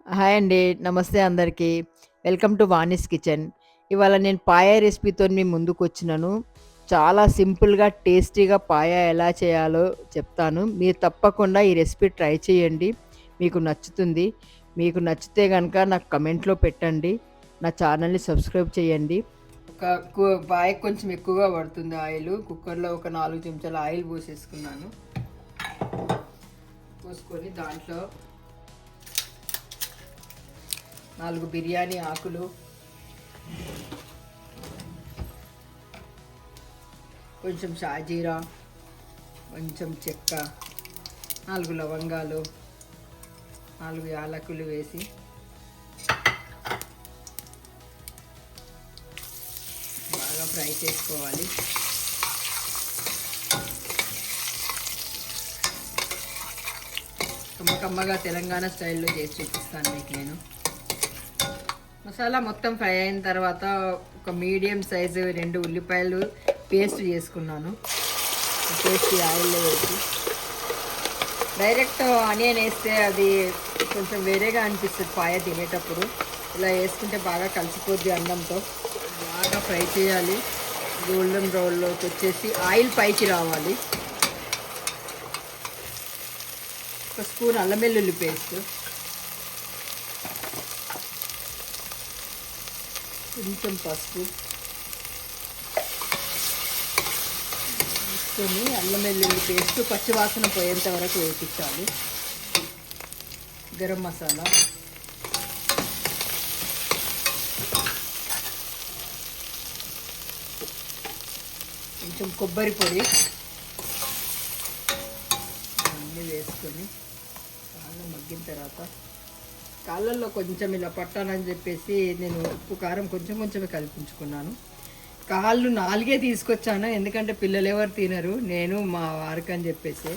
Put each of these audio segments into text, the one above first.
Hi అండి. నమస్తే అందరికీ. Welcome to Vani's kitchen. ఇవాళ నేను పాయ రెసిపీతోని మీ ముందుకొచ్చినాను. చాలా సింపుల్‌గా, టేస్టీగా పాయ ఎలా చేయాలో చెప్తాను. మీరు తప్పకుండా ఈ రెసిపీ ట్రై చేయండి. మీకు నచ్చుతుంది. మీకు నచ్చితే గనక నాకు కమెంట్‌లో పెట్టండి. నా ఛానల్‌ని సబ్స్క్రైబ్ చేయండి. ఒక పాయకు కొంచెం ఎక్కువగా పడుతుంది ఆయిలు. కుక్కర్‌లో ఒక 4 చెంచాల ఆయిల్ పోసేసుకున్నాను. పోసుకొని దాంట్లో 4 బిర్యానీ ఆకులు, కొంచెం షాజీరా, కొంచెం చెక్క, 4 లవంగాలు, 4 యాలకులు వేసి బాగా ఫ్రై చేసుకోవాలి. కమ్మగా తెలంగాణ స్టైల్లో చేసి చూపిస్తాను మీకు నేను. మసాలా మొత్తం ఫ్రై అయిన తర్వాత ఒక మీడియం సైజు 2 ఉల్లిపాయలు పేస్ట్ చేసుకున్నాను. పేస్ట్ ఆయిల్లో వేసి డైరెక్ట్ ఆనియన్ వేస్తే అది కొంచెం వేరేగా అనిపిస్తుంది పాయ తినేటప్పుడు. ఇలా వేసుకుంటే బాగా కలిసిపోద్ది అన్నంతో. బాగా ఫ్రై చేయాలి. గోల్డెన్ బ్రౌన్లోకి వచ్చేసి ఆయిల్ పైకి రావాలి. ఒక స్పూన్ అల్లం వెల్లుల్లి పేస్ట్, కొంచెం పసుపు వేసుకొని అల్లం వెల్లుల్లి పేస్ట్ పచ్చివాసన పోయేంత వరకు వేయించాలి. గరం మసాలా, కొంచెం కొబ్బరి పొడి అన్నీ వేసుకొని బాగా మగ్గిన తర్వాత కాళ్ళల్లో కొంచెం ఇలా పట్టాలని చెప్పేసి నేను ఉప్పు కారం కొంచెమే కల్పించుకున్నాను. కాళ్ళు 4 తీసుకొచ్చాను, ఎందుకంటే పిల్లలు ఎవరు తినరు, నేను మా వారికి అని చెప్పేసి.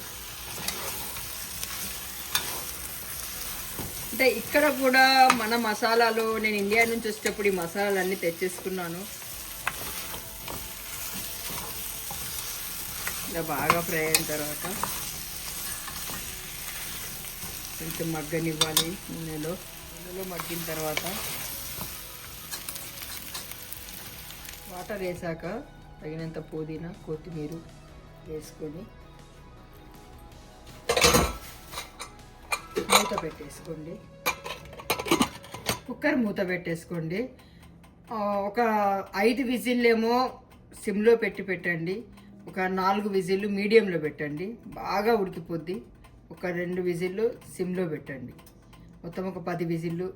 అంటే ఇక్కడ కూడా మన మసాలాలు నేను ఇండియా నుంచి వచ్చేటప్పుడు ఈ మసాలాలు అన్నీ తెచ్చేసుకున్నాను. ఇలా బాగా ఫ్రై అయిన తర్వాత కొంచెం మగ్గనివ్వాలి. నూనెలో మగ్గిన తర్వాత వాటర్ వేసాక తగినంత పుదీనా, కొత్తిమీర వేసుకొని మూత పెట్టేసుకోండి. కుక్కర్ మూత పెట్టేసుకోండి. ఒక 5 విజిల్లేమో సిమ్లో పెట్టండి. ఒక 4 విజిల్లు మీడియంలో పెట్టండి. బాగా ఉడికిపోద్ది. ఒక 2 విజిల్లు సిమ్లో పెట్టండి. మొత్తం ఒక 10 విజిల్లు,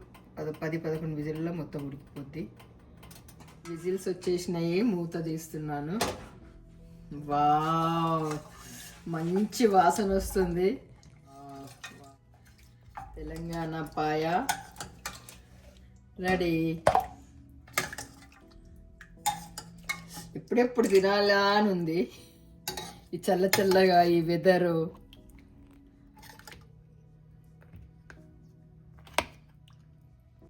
10-11 విజిల్లో మొత్తం ఉడికిపోద్ది. విజిల్స్ వచ్చేసినాయి. మూత తీస్తున్నాను. వావ్, మంచి వాసన వస్తుంది. తెలంగాణ పాయ రెడీ. ఎప్పుడెప్పుడు తినాలా అని ఉంది. ఈ చల్లగా ఈ వెదరు.